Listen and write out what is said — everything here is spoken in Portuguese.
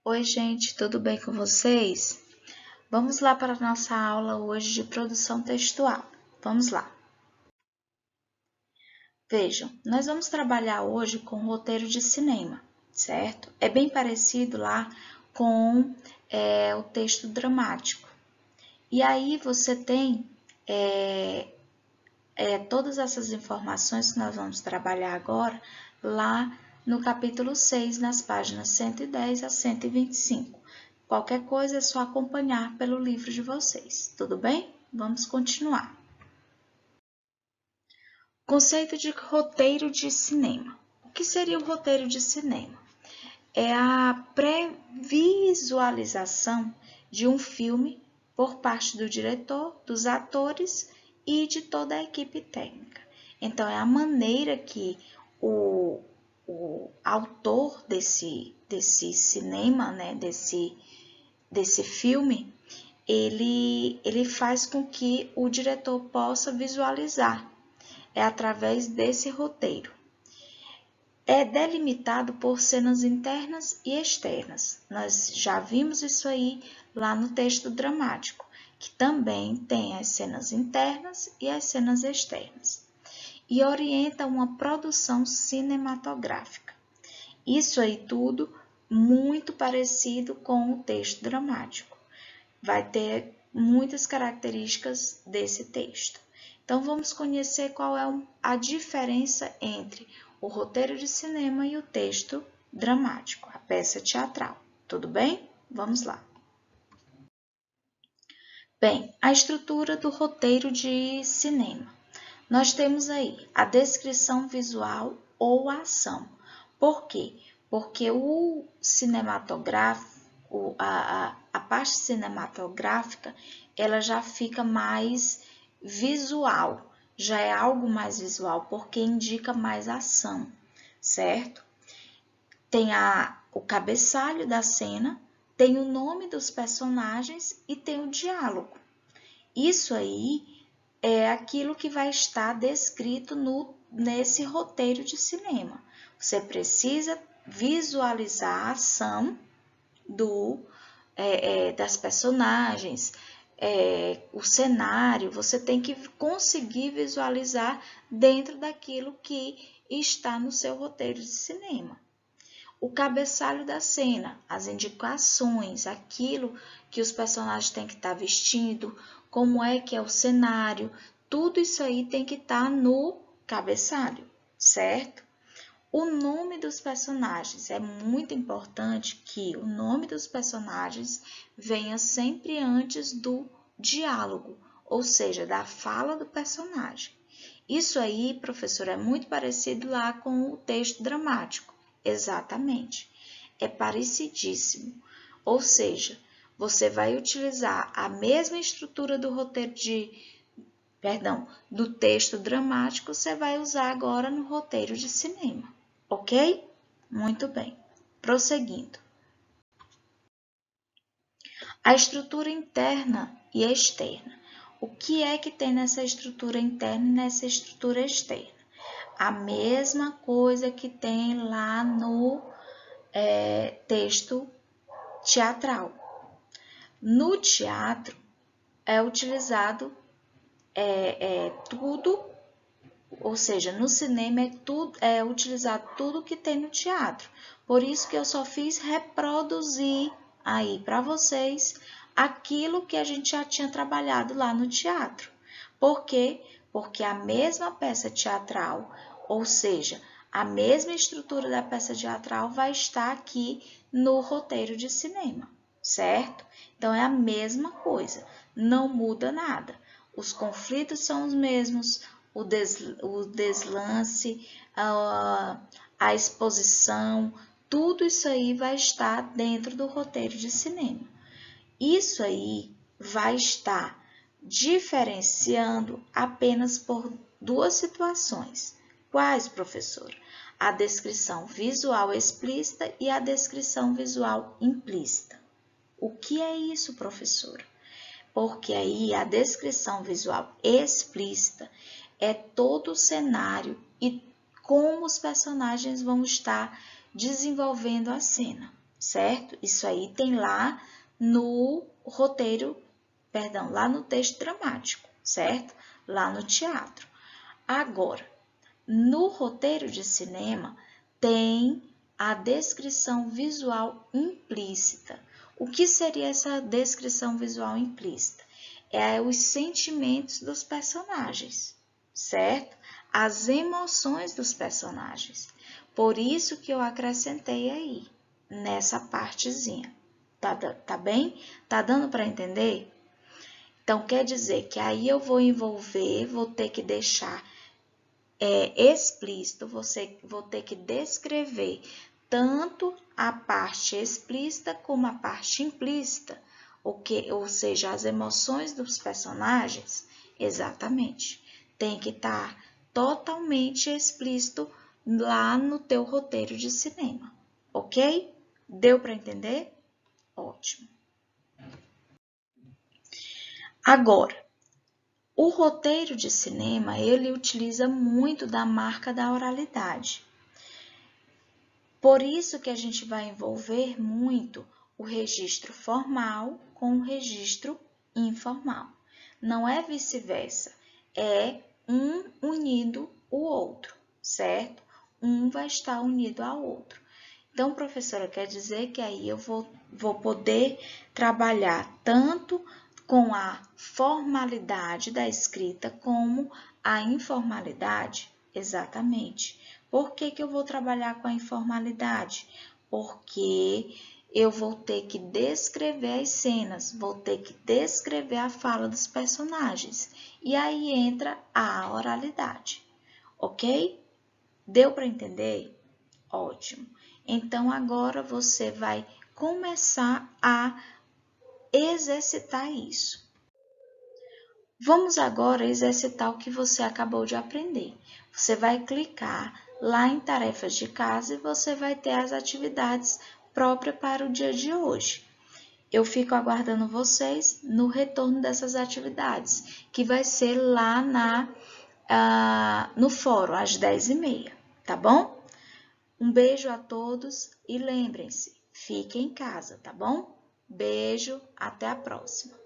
Oi, gente, tudo bem com vocês? Vamos lá para a nossa aula hoje de produção textual. Vamos lá. Vejam, nós vamos trabalhar hoje com roteiro de cinema, certo? É bem parecido lá com o texto dramático. E aí você tem todas essas informações que nós vamos trabalhar agora lá no capítulo 6, nas páginas 110 a 125. Qualquer coisa é só acompanhar pelo livro de vocês, tudo bem? Vamos continuar. Conceito de roteiro de cinema. O que seria o roteiro de cinema? É a pré-visualização de um filme por parte do diretor, dos atores e de toda a equipe técnica. Então, é a maneira que o autor desse cinema, né, desse filme, ele faz com que o diretor possa visualizar. É através desse roteiro. É delimitado por cenas internas e externas. Nós já vimos isso aí lá no texto dramático, que também tem as cenas internas e as cenas externas. E orienta uma produção cinematográfica. Isso aí tudo muito parecido com o texto dramático. Vai ter muitas características desse texto. Então, vamos conhecer qual é a diferença entre o roteiro de cinema e o texto dramático, a peça teatral. Tudo bem? Vamos lá. Bem, a estrutura do roteiro de cinema. Nós temos aí a descrição visual ou a ação. Por quê? Porque o cinematográfico, a parte cinematográfica, ela já fica mais visual, já é algo mais visual, porque indica mais ação, certo? Tem o cabeçalho da cena, tem o nome dos personagens e tem o diálogo. Isso aí é aquilo que vai estar descrito nesse roteiro de cinema. Você precisa visualizar a ação das personagens, o cenário, você tem que conseguir visualizar dentro daquilo que está no seu roteiro de cinema. O cabeçalho da cena, as indicações, aquilo que os personagens têm que estar vestindo, como é que é o cenário, tudo isso aí tem que estar no cabeçalho, certo? O nome dos personagens, é muito importante que o nome dos personagens venha sempre antes do diálogo, ou seja, da fala do personagem. Isso aí, professor, é muito parecido lá com o texto dramático. Exatamente. É parecidíssimo. Ou seja, você vai utilizar a mesma estrutura do roteiro do texto dramático, você vai usar agora no roteiro de cinema. Ok? Muito bem. Prosseguindo. A estrutura interna e externa. O que é que tem nessa estrutura interna e nessa estrutura externa? A mesma coisa que tem lá no texto teatral. No teatro é utilizado tudo, ou seja, no cinema é utilizado tudo que tem no teatro. Por isso que eu só fiz reproduzir aí para vocês aquilo que a gente já tinha trabalhado lá no teatro. Por quê? Porque a mesma peça teatral, ou seja, a mesma estrutura da peça teatral vai estar aqui no roteiro de cinema, certo? Então, é a mesma coisa, não muda nada. Os conflitos são os mesmos, o deslance, a exposição, tudo isso aí vai estar dentro do roteiro de cinema. Isso aí vai estar diferenciando apenas por duas situações. Quais, professor? A descrição visual explícita e a descrição visual implícita. O que é isso, professora? Porque aí a descrição visual explícita é todo o cenário e como os personagens vão estar desenvolvendo a cena. certo? Isso aí tem lá no roteiro, perdão, lá no texto dramático, certo? Lá no teatro. Agora, no roteiro de cinema tem a descrição visual implícita. O que seria essa descrição visual implícita? É os sentimentos dos personagens, certo? As emoções dos personagens. Por isso que eu acrescentei aí, nessa partezinha. Tá bem? Tá dando para entender? Então, quer dizer que aí eu vou envolver, vou ter que deixar explícito, vou ter que descrever tanto a parte explícita como a parte implícita, ou seja, as emoções dos personagens, exatamente, tem que estar totalmente explícito lá no teu roteiro de cinema, ok? Deu para entender? Ótimo. Agora, o roteiro de cinema, ele utiliza muito da marca da oralidade. Por isso que a gente vai envolver muito o registro formal com o registro informal. Não é vice-versa, é um unido o outro, certo? Um vai estar unido ao outro. Então, professora, quer dizer que aí eu vou poder trabalhar tanto com a formalidade da escrita como a informalidade? Exatamente. Por que eu vou trabalhar com a informalidade? Porque eu vou ter que descrever as cenas, vou ter que descrever a fala dos personagens. E aí entra a oralidade, ok? Deu para entender? Ótimo. Então, agora você vai começar a exercitar isso. Vamos agora exercitar o que você acabou de aprender. Você vai clicar lá em tarefas de casa e você vai ter as atividades próprias para o dia de hoje. Eu fico aguardando vocês no retorno dessas atividades, que vai ser lá no fórum, às 10h30, tá bom? Um beijo a todos e lembrem-se, fiquem em casa, tá bom? Beijo, até a próxima.